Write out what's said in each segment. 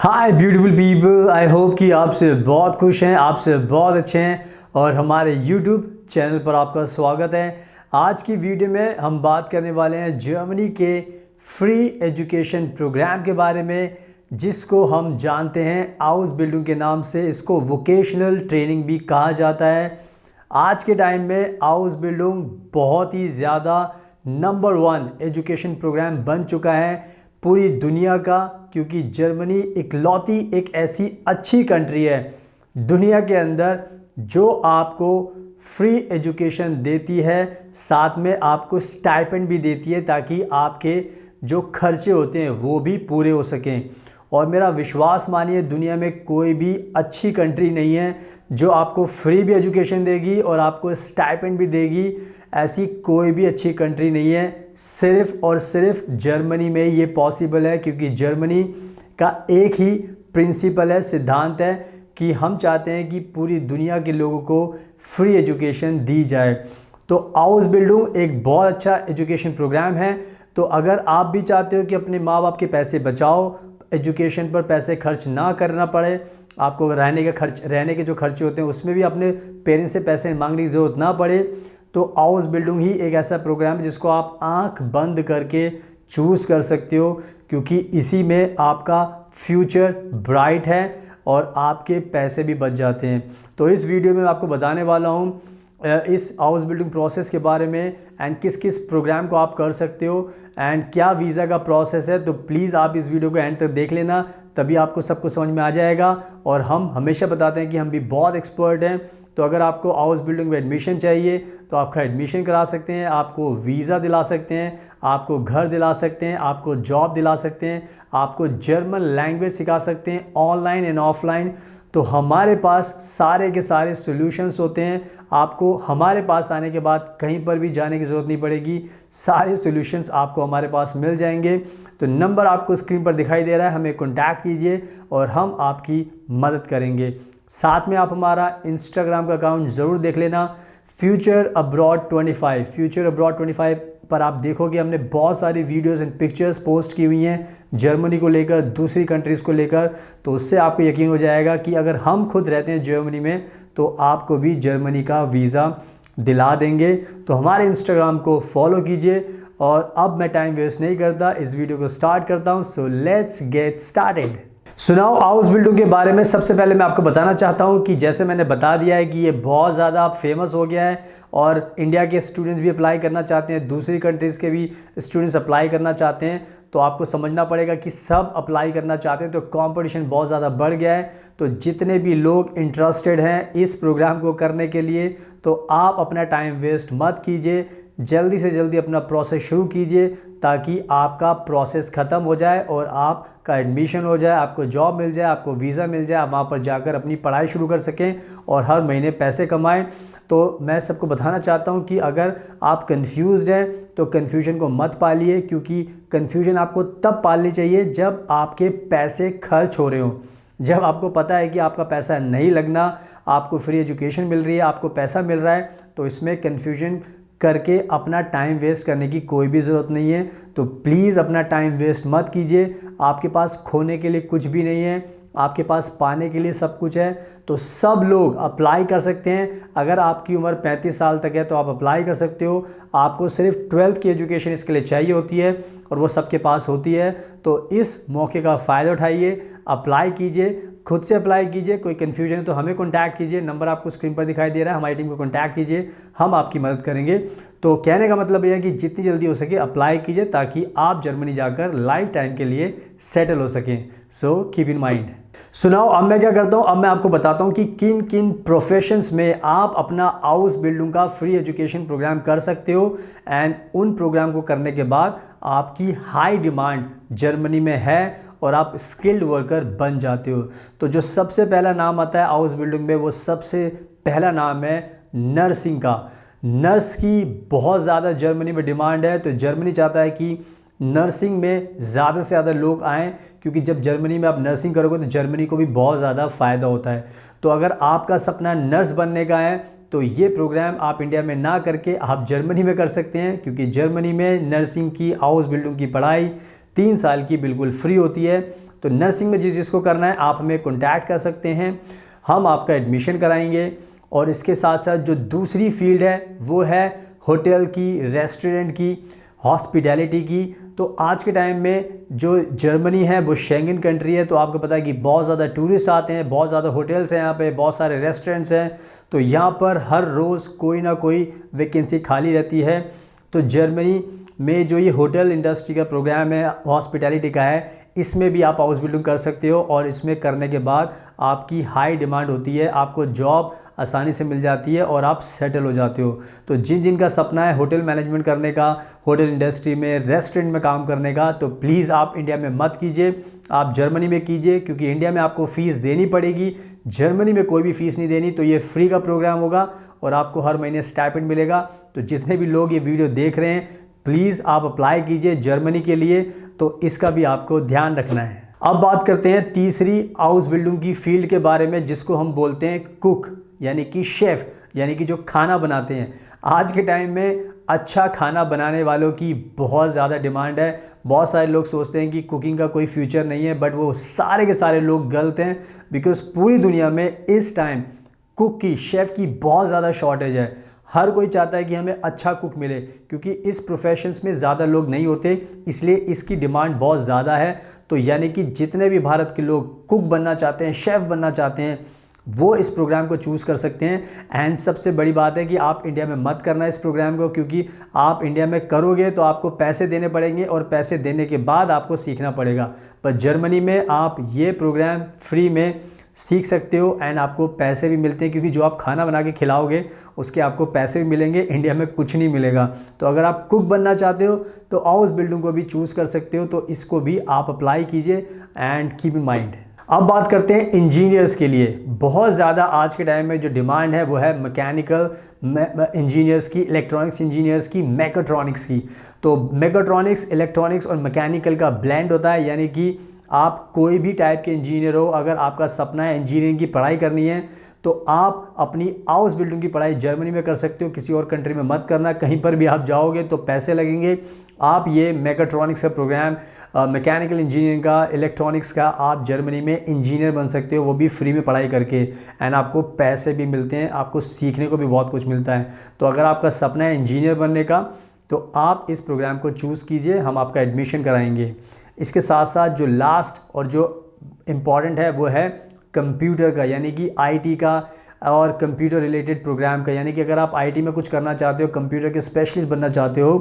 Hi beautiful people, I hope कि आपसे बहुत खुश हैं, आपसे बहुत अच्छे हैं और हमारे यूट्यूब चैनल पर आपका स्वागत है। आज की वीडियो में हम बात करने वाले हैं जर्मनी के फ्री एजुकेशन प्रोग्राम के बारे में, जिसको हम जानते हैं आउसबिल्डिंग के नाम से। इसको वोकेशनल ट्रेनिंग भी कहा जाता है। आज के टाइम में आउसबिल्डिंग बहुत ही ज़्यादा नंबर 1 एजुकेशन प्रोग्राम बन चुका है पूरी दुनिया का, क्योंकि जर्मनी इकलौती एक ऐसी अच्छी कंट्री है दुनिया के अंदर जो आपको फ्री एजुकेशन देती है, साथ में आपको स्टाइपेंड भी देती है ताकि आपके जो खर्चे होते हैं वो भी पूरे हो सकें। और मेरा विश्वास मानिए, दुनिया में कोई भी अच्छी कंट्री नहीं है जो आपको फ्री भी एजुकेशन देगी और आपको स्टाइपेंड भी देगी। ऐसी कोई भी अच्छी कंट्री नहीं है, सिर्फ़ और सिर्फ जर्मनी में ये पॉसिबल है, क्योंकि जर्मनी का एक ही प्रिंसिपल है, सिद्धांत है कि हम चाहते हैं कि पूरी दुनिया के लोगों को फ्री एजुकेशन दी जाए। तो आउसबिल्डिंग एक बहुत अच्छा एजुकेशन प्रोग्राम है। तो अगर आप भी चाहते हो कि अपने माँ बाप के पैसे बचाओ, एजुकेशन पर पैसे खर्च ना करना पड़े, आपको रहने के जो खर्चे होते हैं उसमें भी अपने पेरेंट्स से पैसे मांगने की ज़रूरत ना पड़े, तो आउसबिल्डिंग ही एक ऐसा प्रोग्राम है जिसको आप आंख बंद करके चूज़ कर सकते हो, क्योंकि इसी में आपका फ्यूचर ब्राइट है और आपके पैसे भी बच जाते हैं। तो इस वीडियो में मैं आपको बताने वाला हूँ इस हाउस बिल्डिंग प्रोसेस के बारे में एंड किस किस प्रोग्राम को आप कर सकते हो एंड क्या वीज़ा का प्रोसेस है। तो प्लीज़ आप इस वीडियो को एंड तक देख लेना, तभी आपको सब कुछ समझ में आ जाएगा। और हम हमेशा बताते हैं कि हम भी बहुत एक्सपर्ट हैं। तो अगर आपको हाउस बिल्डिंग में एडमिशन चाहिए तो आपका एडमिशन करा सकते हैं, आपको वीज़ा दिला सकते हैं, आपको घर दिला सकते हैं, आपको जॉब दिला सकते हैं, आपको जर्मन लैंग्वेज सिखा सकते हैं ऑनलाइन एंड ऑफलाइन। तो हमारे पास सारे के सारे सॉल्यूशंस होते हैं। आपको हमारे पास आने के बाद कहीं पर भी जाने की ज़रूरत नहीं पड़ेगी, सारे सॉल्यूशंस आपको हमारे पास मिल जाएंगे। तो नंबर आपको स्क्रीन पर दिखाई दे रहा है, हमें कॉन्टैक्ट कीजिए और हम आपकी मदद करेंगे। साथ में आप हमारा इंस्टाग्राम का अकाउंट ज़रूर देख लेना, फ्यूचर अब्रॉड 25। फ्यूचर अब्रॉड 25 पर आप देखोगे हमने बहुत सारी वीडियोस एंड पिक्चर्स पोस्ट की हुई हैं जर्मनी को लेकर, दूसरी कंट्रीज़ को लेकर। तो उससे आपको यकीन हो जाएगा कि अगर हम खुद रहते हैं जर्मनी में तो आपको भी जर्मनी का वीज़ा दिला देंगे। तो हमारे इंस्टाग्राम को फॉलो कीजिए। और अब मैं टाइम वेस्ट नहीं करता, इस वीडियो को स्टार्ट करता हूँ। So let's get started. सुनाओ हाउस बिल्डिंग के बारे में सबसे पहले मैं आपको बताना चाहता हूं कि जैसे मैंने बता दिया है कि ये बहुत ज़्यादा फेमस हो गया है और इंडिया के स्टूडेंट्स भी अप्लाई करना चाहते हैं, दूसरी कंट्रीज़ के भी स्टूडेंट्स अप्लाई करना चाहते हैं। तो आपको समझना पड़ेगा कि सब अप्लाई करना चाहते हैं, तो कंपटीशन बहुत ज़्यादा बढ़ गया है। तो जितने भी लोग इंटरेस्टेड हैं इस प्रोग्राम को करने के लिए, तो आप अपना टाइम वेस्ट मत कीजिए, जल्दी से जल्दी अपना प्रोसेस शुरू कीजिए ताकि आपका प्रोसेस ख़त्म हो जाए और आपका एडमिशन हो जाए, आपको जॉब मिल जाए, आपको वीज़ा मिल जाए, आप वहाँ पर जाकर अपनी पढ़ाई शुरू कर सकें और हर महीने पैसे कमाएं। तो मैं सबको बताना चाहता हूँ कि अगर आप कंफ्यूज्ड हैं तो कन्फ्यूजन को मत पालिए, क्योंकि कन्फ्यूजन आपको तब पालनी चाहिए जब आपके पैसे खर्च हो रहे हों। जब आपको पता है कि आपका पैसा नहीं लगना, आपको फ्री एजुकेशन मिल रही है, आपको पैसा मिल रहा है, तो इसमें कन्फ्यूजन करके अपना टाइम वेस्ट करने की कोई भी ज़रूरत नहीं है। तो प्लीज़ अपना टाइम वेस्ट मत कीजिए। आपके पास खोने के लिए कुछ भी नहीं है, आपके पास पाने के लिए सब कुछ है। तो सब लोग अप्लाई कर सकते हैं। अगर आपकी उम्र 35 साल तक है तो आप अप्लाई कर सकते हो। आपको सिर्फ 12th की एजुकेशन इसके लिए चाहिए होती है और वो सबके पास होती है। तो इस मौके का फ़ायदा उठाइए, अप्लाई कीजिए, खुद से अप्लाई कीजिए। कोई कन्फ्यूजन है तो हमें कॉन्टैक्ट कीजिए, नंबर आपको स्क्रीन पर दिखाई दे रहा है, हमारी टीम को कॉन्टैक्ट कीजिए, हम आपकी मदद करेंगे। तो कहने का मतलब यह है कि जितनी जल्दी हो सके अप्लाई कीजिए ताकि आप जर्मनी जाकर लाइफ टाइम के लिए सेटल हो सकें। So keep in mind. सुनाओ, अब मैं क्या करता हूँ, अब मैं आपको बताता हूँ कि किन किन प्रोफेशंस में आप अपना हाउस बिल्डिंग का फ्री एजुकेशन प्रोग्राम कर सकते हो। एंड उन प्रोग्राम को करने के बाद आपकी हाई डिमांड जर्मनी में है और आप स्किल्ड वर्कर बन जाते हो। तो जो सबसे पहला नाम आता है हाउस बिल्डिंग में, वो सबसे पहला नाम है नर्सिंग का। नर्स की बहुत ज़्यादा जर्मनी में डिमांड है, तो जर्मनी चाहता है कि नर्सिंग में ज़्यादा से ज़्यादा लोग आएँ, क्योंकि जब जर्मनी में आप नर्सिंग करोगे तो जर्मनी को भी बहुत ज़्यादा फ़ायदा होता है। तो अगर आपका सपना नर्स बनने का है तो ये प्रोग्राम आप इंडिया में ना करके आप जर्मनी में कर सकते हैं, क्योंकि जर्मनी में नर्सिंग की हाउस बिल्डिंग की पढ़ाई 3 साल की बिल्कुल फ्री होती है। तो नर्सिंग में जिसको करना है आप हमें कॉन्टैक्ट कर सकते हैं, हम आपका एडमिशन कराएंगे। और इसके साथ साथ जो दूसरी फील्ड है वो है होटल की, रेस्टोरेंट की, हॉस्पिटैलिटी की। तो आज के टाइम में जो जर्मनी है वो शेंगन कंट्री है, तो आपको पता है कि बहुत ज़्यादा टूरिस्ट आते हैं, बहुत ज़्यादा होटल्स हैं यहाँ पे, बहुत सारे रेस्टोरेंट्स हैं। तो यहाँ पर हर रोज़ कोई ना कोई वैकेंसी खाली रहती है। तो जर्मनी में जो ये होटल इंडस्ट्री का प्रोग्राम है, हॉस्पिटैलिटी का है, इसमें भी आप हाउस बिल्डिंग कर सकते हो। और इसमें करने के बाद आपकी हाई डिमांड होती है, आपको जॉब आसानी से मिल जाती है और आप सेटल हो जाते हो। तो जिनका सपना है होटल मैनेजमेंट करने का, होटल इंडस्ट्री में, रेस्टोरेंट में काम करने का, तो प्लीज़ आप इंडिया में मत कीजिए, आप जर्मनी में कीजिए, क्योंकि इंडिया में आपको फ़ीस देनी पड़ेगी, जर्मनी में कोई भी फ़ीस नहीं देनी। तो ये फ्री का प्रोग्राम होगा और आपको हर महीने स्टाइपेंड मिलेगा। तो जितने भी लोग ये वीडियो देख रहे हैं, प्लीज़ आप अप्लाई कीजिए जर्मनी के लिए, तो इसका भी आपको ध्यान रखना है। अब बात करते हैं तीसरी हाउस बिल्डिंग की फील्ड के बारे में, जिसको हम बोलते हैं कुक, यानी कि शेफ़, यानी कि जो खाना बनाते हैं। आज के टाइम में अच्छा खाना बनाने वालों की बहुत ज़्यादा डिमांड है। बहुत सारे लोग सोचते हैं कि कुकिंग का कोई फ्यूचर नहीं है, बट वो सारे के सारे लोग गलत हैं, बिकॉज़ पूरी दुनिया में इस टाइम कुक की, शेफ़ की बहुत ज़्यादा शॉर्टेज है। हर कोई चाहता है कि हमें अच्छा कुक मिले, क्योंकि इस प्रोफेशंस में ज़्यादा लोग नहीं होते, इसलिए इसकी डिमांड बहुत ज़्यादा है। तो यानी कि जितने भी भारत के लोग कुक बनना चाहते हैं, शेफ़ बनना चाहते हैं, वो इस प्रोग्राम को चूज़ कर सकते हैं। एंड सबसे बड़ी बात है कि आप इंडिया में मत करना इस प्रोग्राम को, क्योंकि आप इंडिया में करोगे तो आपको पैसे देने पड़ेंगे और पैसे देने के बाद आपको सीखना पड़ेगा। पर जर्मनी में आप ये प्रोग्राम फ्री में सीख सकते हो एंड आपको पैसे भी मिलते हैं, क्योंकि जो आप खाना बना के खिलाओगे उसके आपको पैसे भी मिलेंगे। इंडिया में कुछ नहीं मिलेगा। तो अगर आप कुक बनना चाहते हो तो हाउस बिल्डिंग को भी चूज़ कर सकते हो, तो इसको भी आप अप्लाई कीजिए एंड कीप इन माइंड। अब बात करते हैं इंजीनियर्स के लिए। बहुत ज़्यादा आज के टाइम में जो डिमांड है वो है मैकेनिकल इंजीनियर्स की, इलेक्ट्रॉनिक्स इंजीनियर्स की, मैकेट्रॉनिक्स की। तो मैकेट्रॉनिक्स, इलेक्ट्रॉनिक्स और मैकेनिकल का ब्लेंड होता है, यानी कि आप कोई भी टाइप के इंजीनियर हो, अगर आपका सपना है इंजीनियरिंग की पढ़ाई करनी है तो आप अपनी हाउस बिल्डिंग की पढ़ाई जर्मनी में कर सकते हो। किसी और कंट्री में मत करना, कहीं पर भी आप जाओगे तो पैसे लगेंगे। आप ये मैकेट्रॉनिक्स का प्रोग्राम, मैकेनिकल इंजीनियरिंग का, इलेक्ट्रॉनिक्स का, आप जर्मनी में इंजीनियर बन सकते हो, वो भी फ्री में पढ़ाई करके। एंड आपको पैसे भी मिलते हैं, आपको सीखने को भी बहुत कुछ मिलता है। तो अगर आपका सपना है इंजीनियर बनने का तो आप इस प्रोग्राम को चूज़ कीजिए, हम आपका एडमिशन कराएंगे। इसके साथ साथ जो लास्ट और जो इम्पॉर्टेंट है वो है कंप्यूटर का, यानी कि आईटी का और कंप्यूटर रिलेटेड प्रोग्राम का। यानी कि अगर आप आईटी में कुछ करना चाहते हो, कंप्यूटर के स्पेशलिस्ट बनना चाहते हो,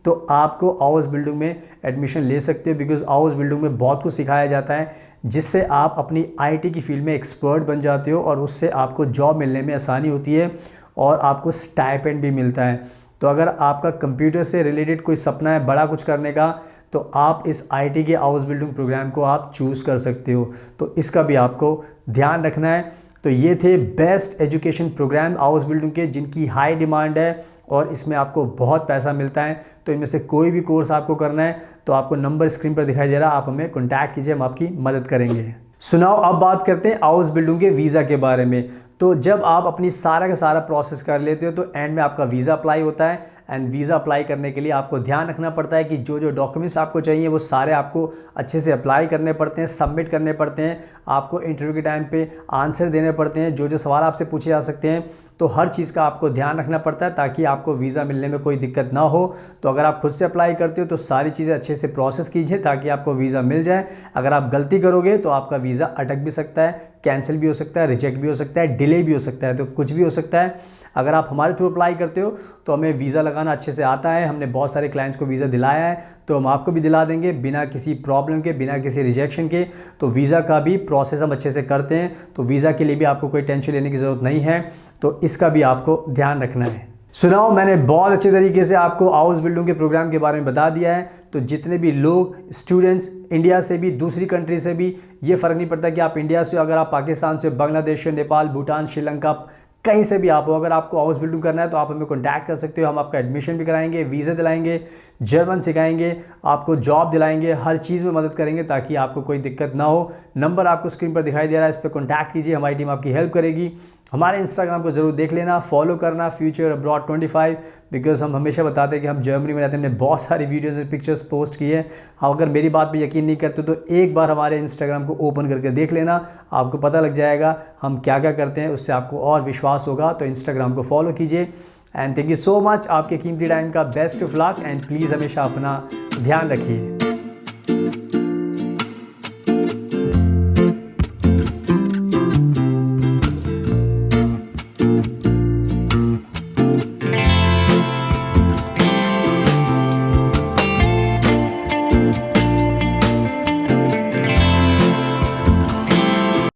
तो आपको हाउस बिल्डिंग में एडमिशन ले सकते हो, बिकॉज़ हाउस बिल्डिंग में बहुत कुछ सिखाया जाता है, जिससे आप अपनी आईटी की फील्ड में एक्सपर्ट बन जाते हो और उससे आपको जॉब मिलने में आसानी होती है और आपको स्टाइपेंड भी मिलता है। तो अगर आपका कंप्यूटर से रिलेटेड कोई सपना है बड़ा कुछ करने का, तो आप इस आईटी के हाउस बिल्डिंग प्रोग्राम को आप चूज़ कर सकते हो। तो इसका भी आपको ध्यान रखना है। तो ये थे best education program house building के, जिनकी हाई डिमांड है और इसमें आपको बहुत पैसा मिलता है। तो इनमें से कोई भी कोर्स आपको करना है तो आपको नंबर स्क्रीन पर दिखाई दे रहा है, आप हमें कॉन्टैक्ट कीजिए, हम आपकी मदद करेंगे। सुनाओ, अब बात करते हैं हाउस बिल्डिंग के वीज़ा के बारे में। तो जब आप अपनी सारा का सारा प्रोसेस कर लेते हो तो एंड में आपका वीज़ा अप्लाई होता है। एंड वीज़ा अप्लाई करने के लिए आपको ध्यान रखना पड़ता है कि जो जो डॉक्यूमेंट्स आपको चाहिए वो सारे आपको अच्छे से अप्लाई करने पड़ते हैं, सबमिट करने पड़ते हैं। आपको इंटरव्यू के टाइम पे आंसर देने पड़ते हैं, जो जो सवाल आपसे पूछे जा सकते हैं। तो हर चीज़ का आपको ध्यान रखना पड़ता है ताकि आपको वीज़ा मिलने में कोई दिक्कत ना हो। तो अगर आप खुद से अप्लाई करते हो तो सारी चीज़ें अच्छे से प्रोसेस कीजिए ताकि आपको वीज़ा मिल जाए। अगर आप गलती करोगे तो आपका वीज़ा अटक भी सकता है, कैंसिल भी हो सकता है, रिजेक्ट भी हो सकता है, डिले भी हो सकता है, तो कुछ भी हो सकता है। अगर आप हमारे थ्रू अप्लाई करते हो तो हमें वीज़ा लगाना अच्छे से आता है, हमने बहुत सारे क्लाइंट्स को वीज़ा दिलाया है, तो हम आपको भी दिला देंगे बिना किसी प्रॉब्लम के, बिना किसी रिजेक्शन के। तो वीज़ा का भी प्रोसेस हम अच्छे से करते हैं, तो वीज़ा के लिए भी आपको कोई टेंशन लेने की ज़रूरत नहीं है, तो इसका भी आपको ध्यान रखना है। सुनाओ, मैंने बहुत अच्छे तरीके से आपको हाउस बिल्डिंग के प्रोग्राम के बारे में बता दिया है। तो जितने भी लोग स्टूडेंट्स इंडिया से भी, दूसरी कंट्री से भी, ये फ़र्क नहीं पड़ता कि आप इंडिया से हो, अगर आप पाकिस्तान से, बांग्लादेश से, नेपाल, भूटान, श्रीलंका, कहीं से भी आप हो, अगर आपको हाउस बिल्डिंग करना है तो आप हमें कॉन्टैक्ट कर सकते हो। हम आपका एडमिशन भी कराएंगे, वीज़ा दिलाएंगे, जर्मन सिखाएंगे, आपको जॉब दिलाएंगे, हर चीज़ में मदद करेंगे ताकि आपको कोई दिक्कत ना हो। नंबर आपको स्क्रीन पर दिखाई दे रहा है, इस पर कॉन्टैक्ट कीजिए, हमारी टीम आपकी हेल्प करेगी। हमारे इंस्टाग्राम को ज़रूर देख लेना, फॉलो करना फ्यूचर अब्रॉड 25, बिकॉज हम हमेशा बताते हैं कि हम जर्मनी में रहते हैं। हमने बहुत सारी वीडियोज़ और पिक्चर्स पोस्ट की है। अगर मेरी बात पे यकीन नहीं करते तो एक बार हमारे इंस्टाग्राम को ओपन करके देख लेना, आपको पता लग जाएगा हम क्या क्या करते हैं, उससे आपको और विश्वास होगा। तो इंस्टाग्राम को फॉलो कीजिए and thank you so much. आपके कीमती टाइम का best of luck and please हमेशा अपना ध्यान रखिए।